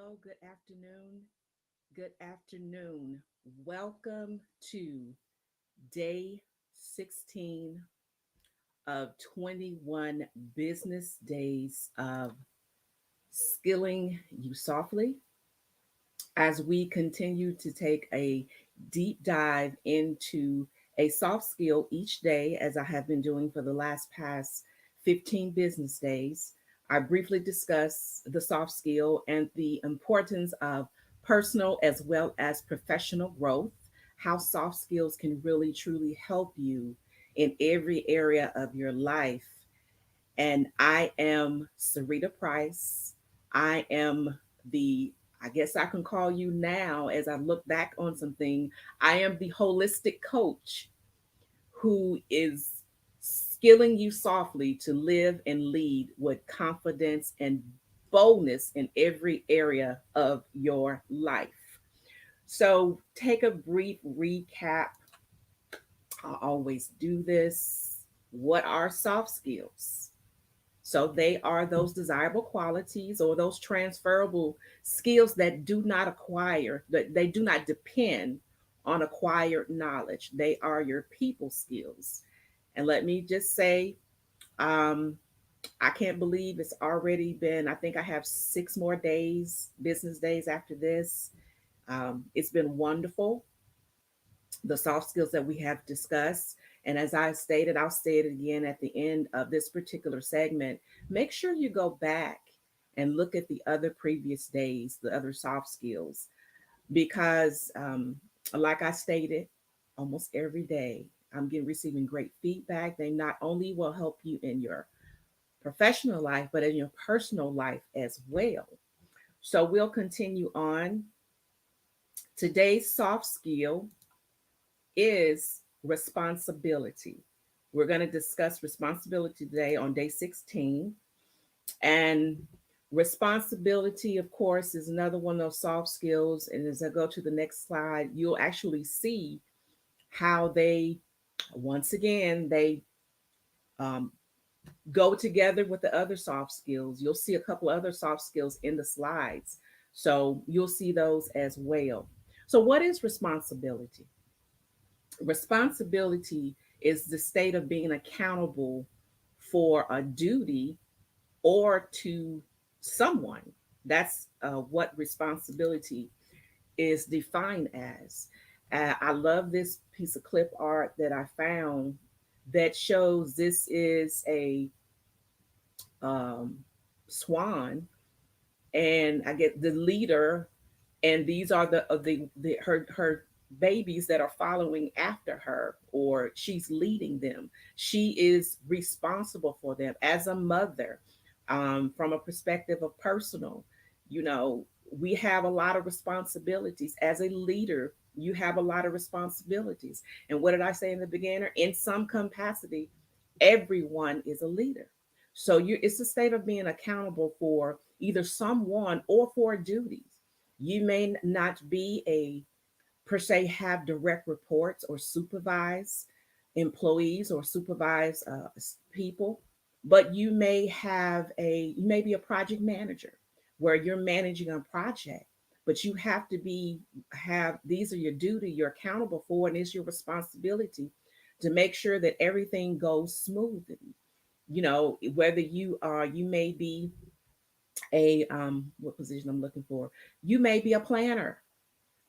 Hello, good afternoon. Good afternoon. Welcome to day 16 of 21 business days of skilling you softly as we continue to take a deep dive into a soft skill each day, as I have been doing for the past 15 business days. I briefly discuss the soft skill and the importance of personal as well as professional growth, how soft skills can really truly help you in every area of your life. And I am Sarita Price. I am the, I guess I can call you now as I look back on something, I am the holistic coach who is skilling you softly to live and lead with confidence and boldness in every area of your life. So take a brief recap. I always do this. What are soft skills? So they are those desirable qualities or those transferable skills that do not acquire, that they do not depend on acquired knowledge. They are your people skills. And let me just say, um, I can't believe it's already been, I think I have 6 more business days after this. It's been wonderful, the soft skills that we have discussed. And as I stated, I'll say it again at the end of this particular segment. Make sure you go back and look at the other previous days, the other soft skills, because, like I stated, almost every day I'm getting receiving great feedback. They not only will help you in your professional life, but in your personal life as well. So we'll continue on. Today's soft skill is responsibility. We're going to discuss responsibility today on day 16. And responsibility, of course, is another one of those soft skills. And as I go to the next slide, you'll actually see how they, once again, they um, go together with the other soft skills. You'll see a couple other soft skills in the slides. So you'll see those as well. So, what is responsibility? Responsibility is the state of being accountable for a duty or to someone. That's what responsibility is defined as. I love this piece of clip art that I found that shows this is a um, swan, and I get the leader, and these are the her babies that are following after her, or she's leading them. She is responsible for them as a mother. From a perspective of personal, you know, we have a lot of responsibilities as a leader. You have a lot of responsibilities, and what did I say in the beginning? In some capacity, everyone is a leader. So you, it's a state of being accountable for either someone or for duties. You may not be a per se have direct reports or supervise employees or supervise people, but you may be a project manager where you're managing a project, but you have to be have these are your duty you're accountable for, and it's your responsibility to make sure that everything goes smoothly. You know, whether you may be a what position I'm looking for, you may be a planner,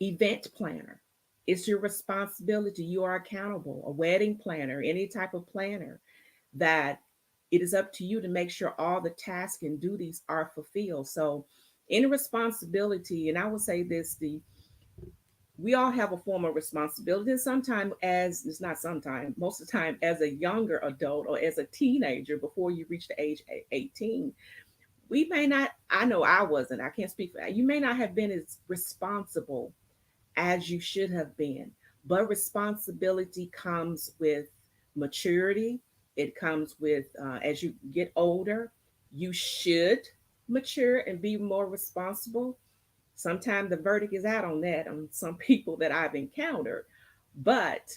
event planner. It's your responsibility. You are accountable. A wedding planner, any type of planner, that it is up to you to make sure all the tasks and duties are fulfilled. So, in responsibility, and I will say this: the we all have a form of responsibility. And sometimes, as it's not sometimes, most of the time, as a younger adult or as a teenager, before you reach the age 18, we may not. I know I wasn't. I can't speak for that. You may not have been as responsible as you should have been. But responsibility comes with maturity. It comes with, as you get older, you should mature and be more responsible. Sometimes the verdict is out on that on some people that I've encountered. But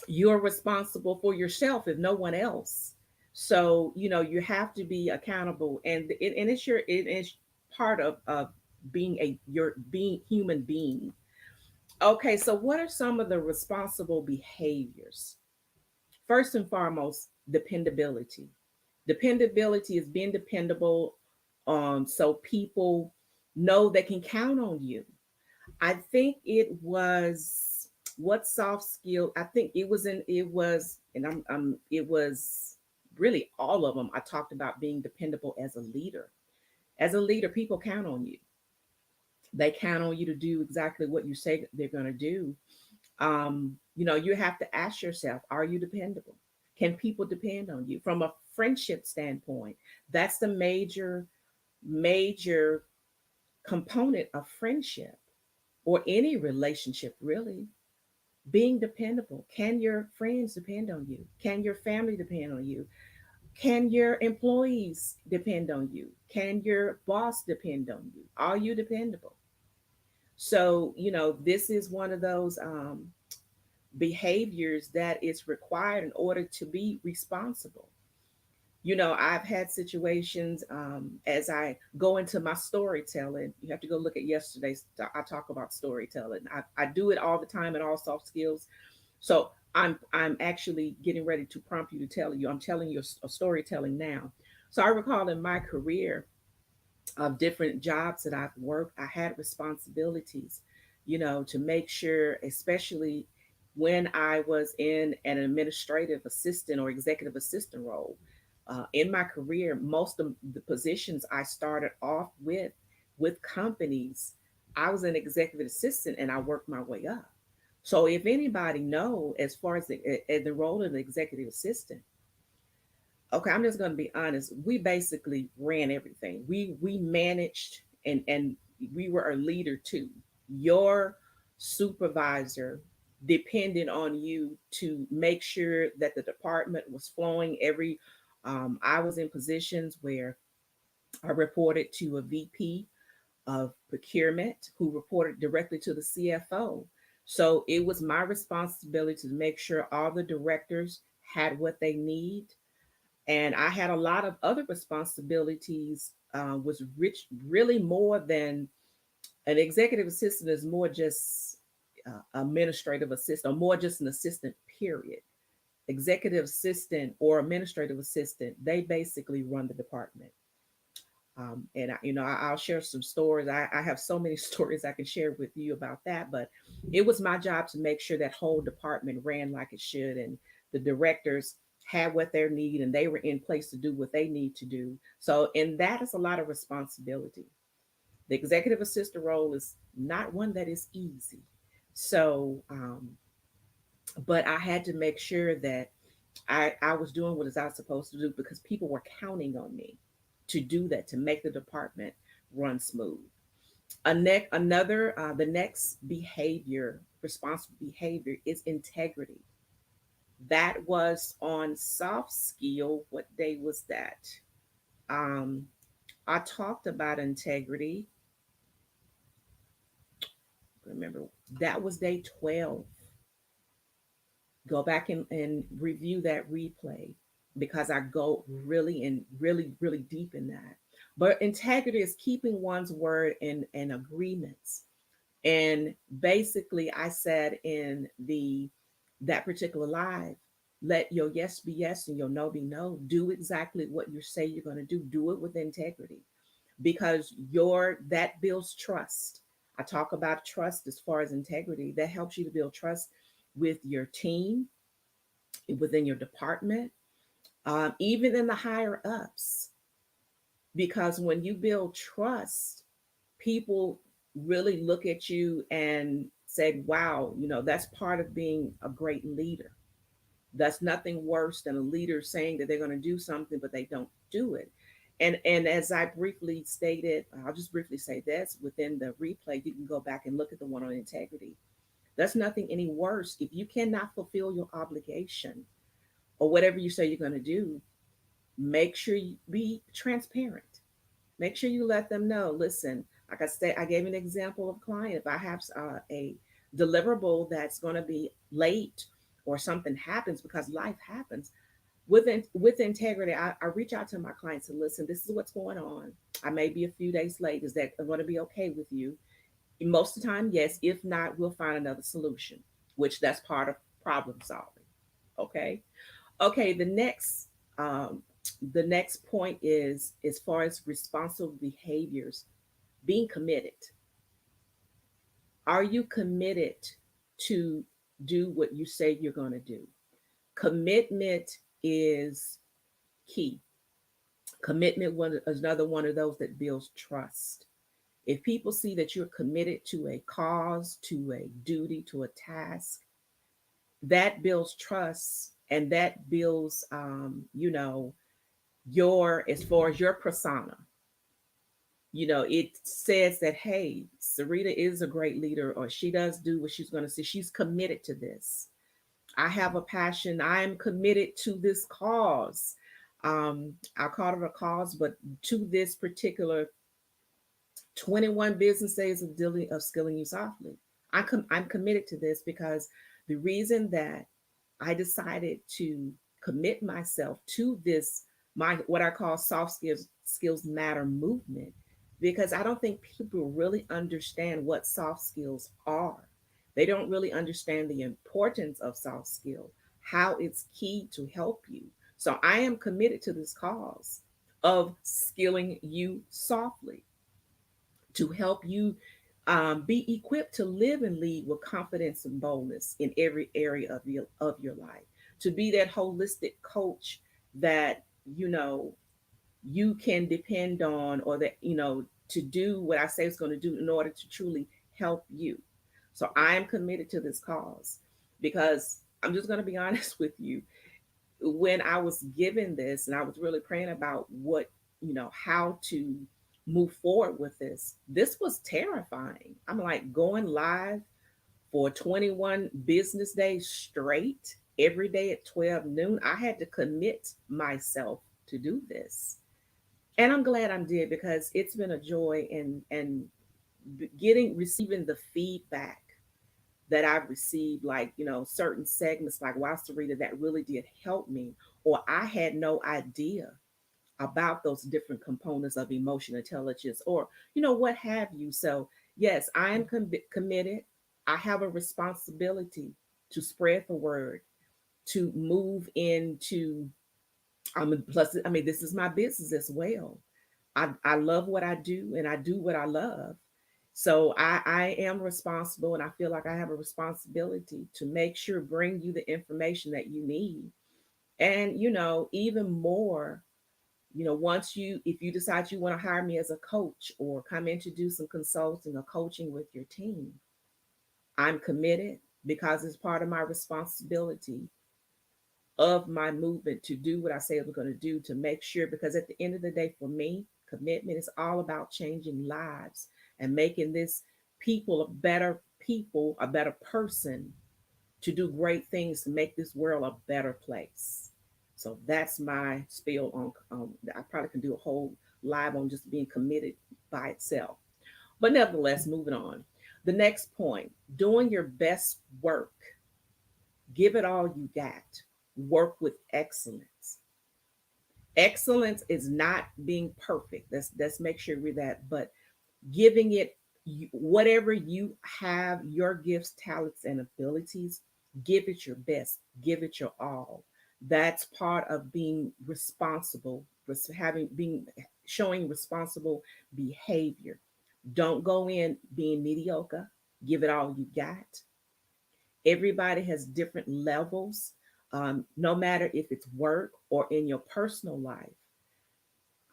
you're responsible for yourself if no one else. So, you know, you have to be accountable. And it's your, it is part of being a your being human being. Okay, so what are some of the responsible behaviors? First and foremost, dependability. Dependability is being dependable, so people know they can count on you. I think it was what soft skill. I think it was in it was, and it was really all of them. I talked about being dependable as a leader. As a leader, people count on you. They count on you to do exactly what you say they're going to do. You have to ask yourself, are you dependable? Can people depend on you? From a friendship standpoint, that's the major component of friendship or any relationship, really. Being dependable. Can your friends depend on you? Can your family depend on you? Can your employees depend on you? Can your boss depend on you? Are you dependable? So, this is one of those behaviors that is required in order to be responsible. I've had situations, as I go into my storytelling. You have to go look at yesterday's. I talk about storytelling. I do it all the time in all soft skills. So I'm actually getting ready to prompt you to tell you. I'm telling you a storytelling now. So I recall in my career of different jobs that I've worked, I had responsibilities, to make sure, especially when I was in an administrative assistant or executive assistant role. In my career, most of the positions I started off with companies, I was an executive assistant and I worked my way up. So if anybody know, as far as the role of the executive assistant, okay, I'm just going to be honest. We basically ran everything. We managed, and we were a leader too. Your supervisor depended on you to make sure that the department was flowing. I was in positions where I reported to a VP of procurement who reported directly to the CFO. So it was my responsibility to make sure all the directors had what they need, and I had a lot of other responsibilities. Was rich really more than an executive assistant is more just administrative assistant, or more just an assistant. Period. Executive assistant or administrative assistant, they basically run the department. I'll share some stories. I have so many stories I can share with you about that, but it was my job to make sure that whole department ran like it should, and the directors had what they need, and they were in place to do what they need to do. So, and that is a lot of responsibility. The executive assistant role is not one that is easy. So, but I had to make sure that I was doing what I was supposed to do because people were counting on me to do that, to make the department run smooth. The next behavior, responsible behavior, is integrity. That was on soft skill. What day was that? Um, I talked about integrity. Remember, that was day 12. Go back and review that replay because I go really and really, really deep in that. But integrity is keeping one's word and agreements. And basically, I said in the that particular live, let your yes be yes and your no be no. Do exactly what you say you're going to do. Do it with integrity because that builds trust. I talk about trust as far as integrity. That helps you to build trust with your team, within your department, even in the higher ups. Because when you build trust, people really look at you and say, wow, that's part of being a great leader. That's nothing worse than a leader saying that they're going to do something, but they don't do it. And as I briefly stated, I'll just briefly say this within the replay, you can go back and look at the one on integrity. There's nothing any worse if you cannot fulfill your obligation or whatever you say you're going to do. Make sure you be transparent. Make sure you let them know. Listen, like I said, I gave an example of a client. If I have a deliverable that's going to be late or something happens because life happens, with integrity, I reach out to my clients and listen, this is what's going on. I may be a few days late. Is that going to be okay with you? Most of the time, yes. If not, we'll find another solution, which that's part of problem solving. Okay. Okay. Um, the next point is as far as responsible behaviors, being committed. Are you committed to do what you say you're going to do? Commitment is key. Commitment is another one of those that builds trust. If people see that you're committed to a cause, to a duty, to a task, that builds trust, and that builds, your, as far as your persona. It says that, hey, Sarita is a great leader, or she does do what she's going to say. She's committed to this. I have a passion. I am committed to this cause. I call it a cause, but to this particular 21 business days of dealing of skilling you softly. I'm committed to this because the reason that I decided to commit myself to this, my what I call soft skills matter movement, because I don't think people really understand what soft skills are. They don't really understand the importance of soft skill, how it's key to help you. So I am committed to this cause of skilling you softly to help you be equipped to live and lead with confidence and boldness in every area of your life. To be that holistic coach that you know you can depend on, or that to do what I say it's going to do in order to truly help you. So I am committed to this cause because I'm just going to be honest with you. When I was given this and I was really praying about how to move forward with this was terrifying. I'm like going live for 21 business days straight, every day at 12 noon. I had to commit myself to do this. And I'm glad I did, because it's been a joy, and getting receiving the feedback that I've received, like, certain segments, like, wow, Sarita, that really did help me. Or I had no idea about those different components of emotional intelligence, or, what have you. So, yes, I am committed. I have a responsibility to spread the word, to move into, plus, I mean, this is my business as well. I love what I do, and I do what I love. So I am responsible, and I feel like I have a responsibility to make sure bring you the information that you need. And even more, once if you decide you want to hire me as a coach or come in to do some consulting or coaching with your team, I'm committed, because it's part of my responsibility of my movement to do what I say I'm going to do, to make sure, because at the end of the day, for me, commitment is all about changing lives and making this people, a better person, to do great things, to make this world a better place. So that's my spiel on. I probably can do a whole live on just being committed by itself. But nevertheless, moving on. The next point: doing your best work. Give it all you got. Work with excellence. Excellence is not being perfect. Let's make sure we're that, but giving it whatever you have, your gifts, talents, and abilities. Give it your best. Give it your all. That's part of being responsible. Having being showing responsible behavior. Don't go in being mediocre. Give it all you got. Everybody has different levels, no matter if it's work or in your personal life.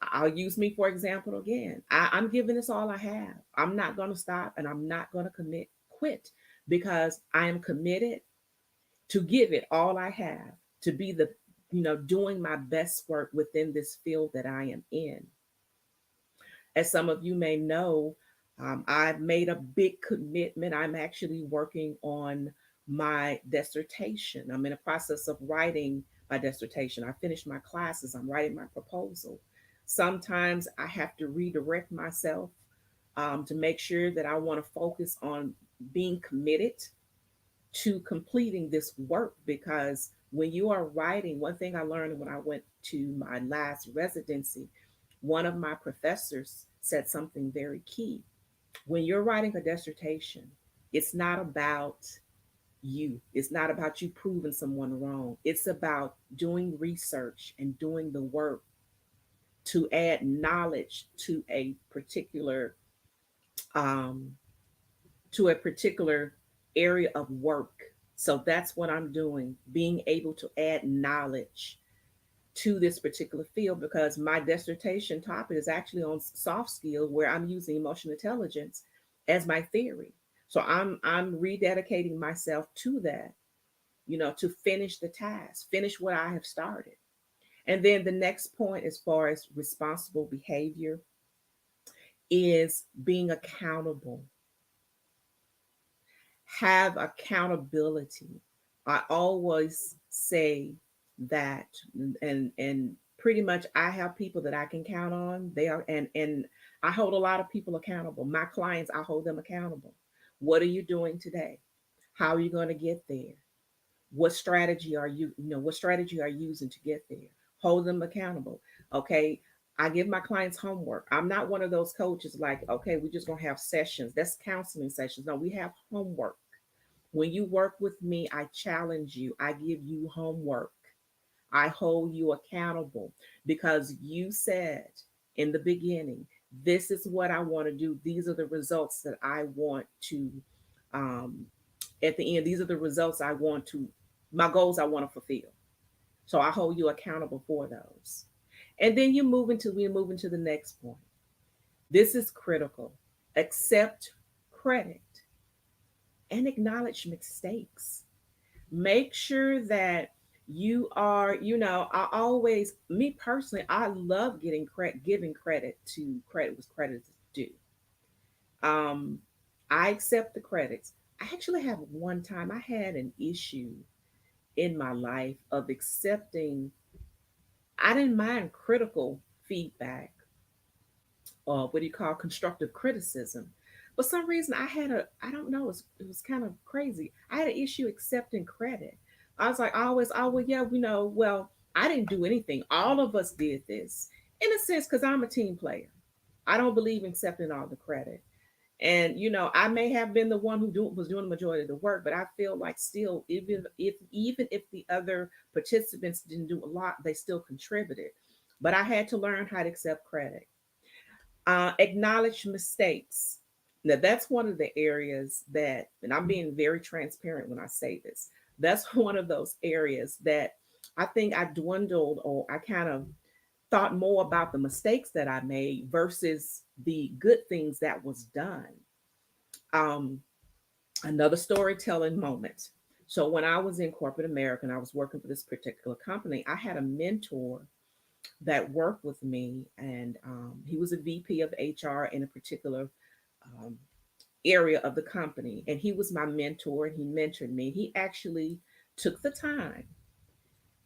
I'll use me for example again. I'm giving this all I have. I'm not going to stop, and I'm not going to quit, because I am committed to give it all I have, to be doing my best work within this field that I am in. As some of you may know, I've made a big commitment. I'm actually working on my dissertation. I'm in the process of writing my dissertation. I finished my classes. I'm writing my proposal. Sometimes I have to redirect myself, to make sure that I want to focus on being committed to completing this work, because When you are writing, one thing I learned when I went to my last residency, one of my professors said something very key. When you're writing a dissertation, it's not about you. It's not about you proving someone wrong. It's about doing research and doing the work to add knowledge um, to a particular area of work. So that's what I'm doing, being able to add knowledge to this particular field because my dissertation topic is actually on soft skills where I'm using emotional intelligence as my theory. So I'm rededicating myself to that, to finish the task, finish what I have started. And then the next point, as far as responsible behavior, is being accountable. Have accountability. I always say that, and pretty much I have people that I can count on. They are and I hold a lot of people accountable. My clients, I hold them accountable. What are you doing today? How are you going to get there? What strategy are you using to get there? Hold them accountable. Okay. I give my clients homework. I'm not one of those coaches like, okay, we're just gonna have sessions. That's counseling sessions. No, we have homework. When you work with me, I challenge you. I give you homework. I hold you accountable because you said in the beginning, this is what I want to do. These are the results that I want to, um, at the end, these are the results my goals I want to fulfill. So I hold you accountable for those. And then we move into the next point. This is critical. Accept credit and acknowledge mistakes. Make sure that I always, me personally, I love giving credit was credit is due. Um, I accept the credits. I actually have one time I had an issue in my life of accepting. I didn't mind critical feedback, or what do you call constructive criticism. For some reason, I don't know, it was kind of crazy. I had an issue accepting credit. I was like, always, oh, well, yeah, well, I didn't do anything. All of us did this in a sense because I'm a team player. I don't believe in accepting all the credit. And I may have been the one was doing the majority of the work, but I feel like still, even if the other participants didn't do a lot, they still contributed. But I had to learn how to accept credit. Acknowledge mistakes. Now, that's one of the areas that, and I'm being very transparent when I say this, that's one of those areas that I think I dwindled, or I kind of thought more about the mistakes that I made versus the good things that was done. Um, Another storytelling moment. So, when I was in corporate America and I was working for this particular company, I had a mentor that worked with me, and he was a VP of HR in a particular um, area of the company, and he was my mentor, and he mentored me. He actually took the time,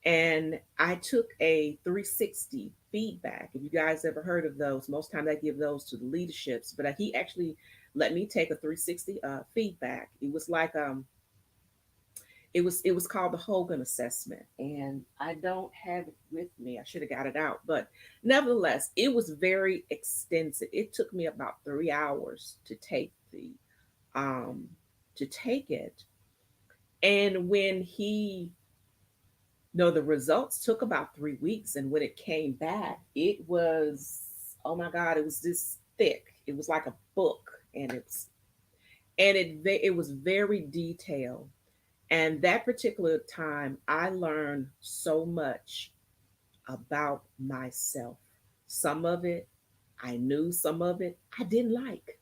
and I took a 360 feedback. If you guys ever heard of those, most times I give those to the leaderships, but he actually let me take a 360 feedback. It was called the Hogan assessment, and I don't have it with me. I should have got it out, but nevertheless, it was very extensive. It took me about 3 hours um to take it, and when he no, the results took about 3 weeks, and when it came back, it was, oh my God, it was this thick. It was like a book, and it was very detailed. And that particular time, I learned so much about myself. Some of it I knew, some of it I didn't like,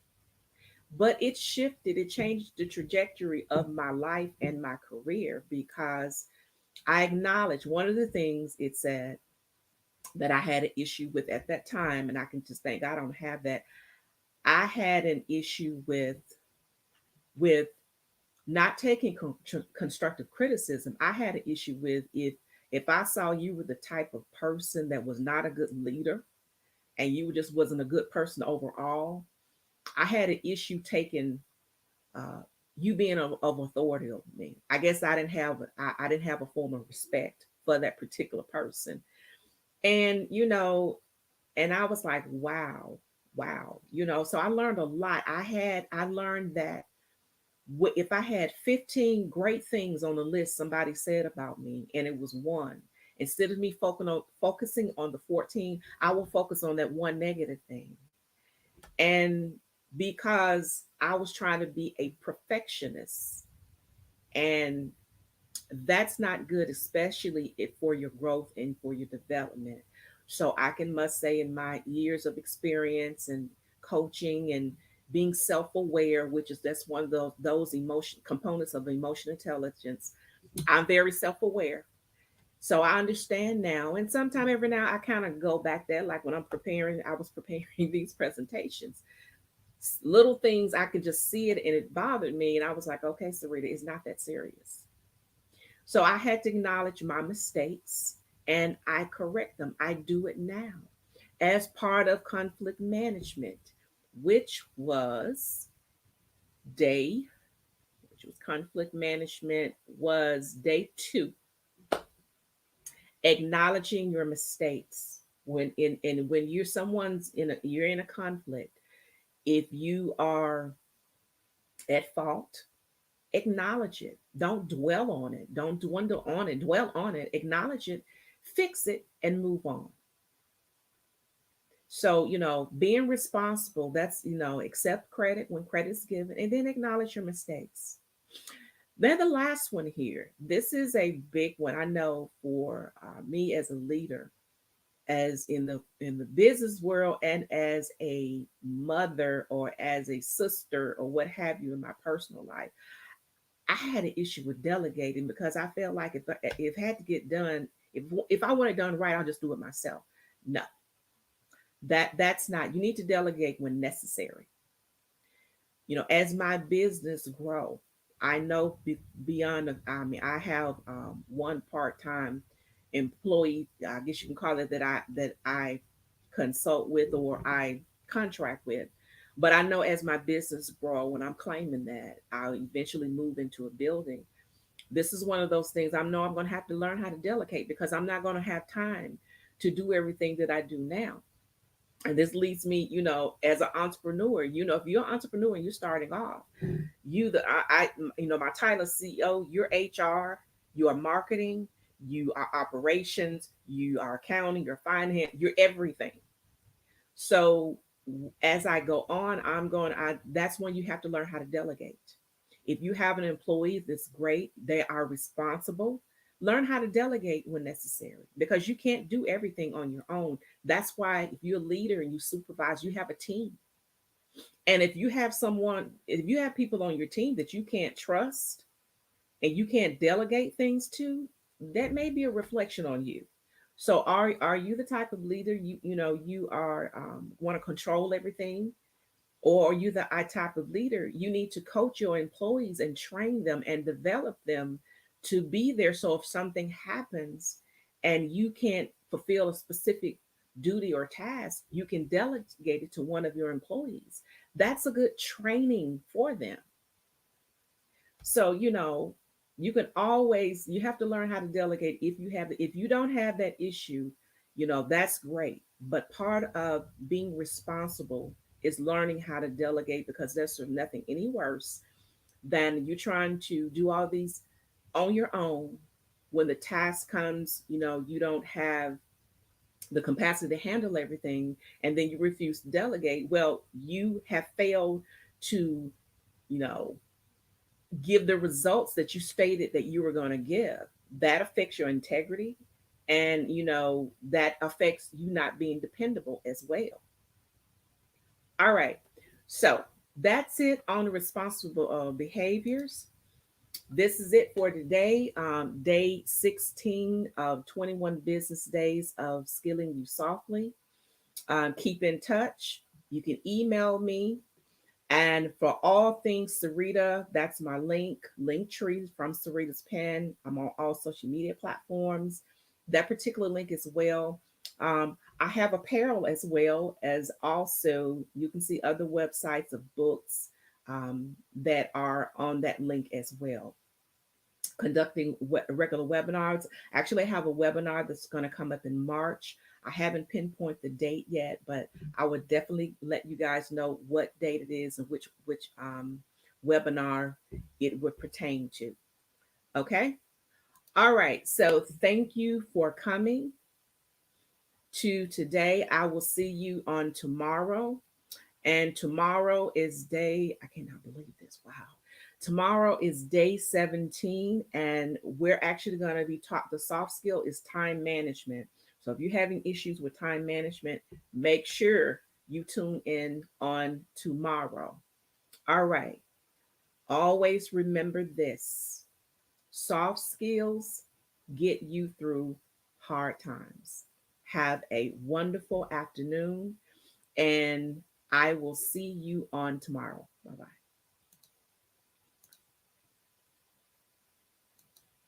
but it changed the trajectory of my life and my career because I acknowledged one of the things it said that I had an issue with at that time, and I can just thank God I don't have that. I had an issue with not taking constructive criticism. I had an issue with if I saw you were the type of person that was not a good leader and you just wasn't a good person overall. I had an issue taking uh, you being of authority over me. I guess I didn't have a form of respect for that particular person. And and I was like, wow, wow. So I learned a lot. I learned that if I had 15 great things on the list somebody said about me and it was one, instead of me focusing on the 14, I will focus on that one negative thing. And because I was trying to be a perfectionist, and that's not good, especially for your growth and for your development. So I can must say, in my years of experience and coaching and being self-aware, which is that's one of those emotion components of emotional intelligence, I'm very self-aware. So I understand now, and sometime every now I kind of go back there, like when I was preparing these presentations. Little things I could just see it, and it bothered me, and I was like, okay, Sarita, it's not that serious. So I had to acknowledge my mistakes and I correct them. I do it now as part of conflict management, which was day, which was conflict management, was day 2, acknowledging your mistakes. When you're in a conflict, if you are at fault, acknowledge it. Don't dwell on it. Don't dwindle on it. Dwell on it. Acknowledge it, fix it, and move on. So, being responsible, that's, accept credit when credit is given, and then acknowledge your mistakes. Then the last one here, this is a big one. I know for me as a leader, as in the business world, and as a mother or as a sister or what have you in my personal life, I had an issue with delegating because I felt like if it had to get done, if I want it done right, I'll just do it myself. No, that's not. You need to delegate when necessary. As my business grow, I know beyond. I mean, I have one part-time employee. I guess you can call it that I consult with or I contract with. But I know as my business grow, when I'm claiming that, I'll eventually move into a building. This is one of those things I know I'm going to have to learn how to delegate because I'm not going to have time to do everything that I do now. And this leads me, as an entrepreneur, if you're an entrepreneur and you're starting off, my title is CEO, you're HR, you are marketing, you are operations, you are accounting, you're finance, you're everything. So as I go on, that's when you have to learn how to delegate. If you have an employee that's great, they are responsible, learn how to delegate when necessary because you can't do everything on your own. That's why if you're a leader and you supervise, you have a team. And if you have people on your team that you can't trust and you can't delegate things to, that may be a reflection on you. So are you the type of leader you are want to control everything, or are you the type of leader you need to coach your employees and train them and develop them to be there? So if something happens and you can't fulfill a specific duty or task, you can delegate it to one of your employees. That's a good training for them. So, you have to learn how to delegate if you don't have that issue, that's great. But part of being responsible is learning how to delegate because there's sort of nothing any worse than you trying to do all these on your own. When the task comes, you don't have the capacity to handle everything, and then you refuse to delegate. Well, you have failed to, you know, give the results that you stated that you were going to give. That affects your integrity, and that affects you not being dependable as well. All right, so that's it on the responsible behaviors. This is it for today, day 16 of 21 business days of skilling you softly. Keep in touch. You can email me. And for all things Sarita, that's my link tree from Sarita's Pen. I'm on all social media platforms. That particular link as well. I have apparel as well as also you can see other websites of books, that are on that link as well. Conducting regular webinars. Actually, I have a webinar that's going to come up in March. I haven't pinpointed the date yet, but I would definitely let you guys know what date it is and which webinar it would pertain to. Okay. All right. So thank you for coming to today. I will see you on tomorrow. And tomorrow is I cannot believe this. Wow. Tomorrow is day 17, and we're actually going to be taught the soft skill is time management. So if you're having issues with time management, make sure you tune in on tomorrow. All right. Always remember this: soft skills get you through hard times. Have a wonderful afternoon, and I will see you on tomorrow. Bye bye.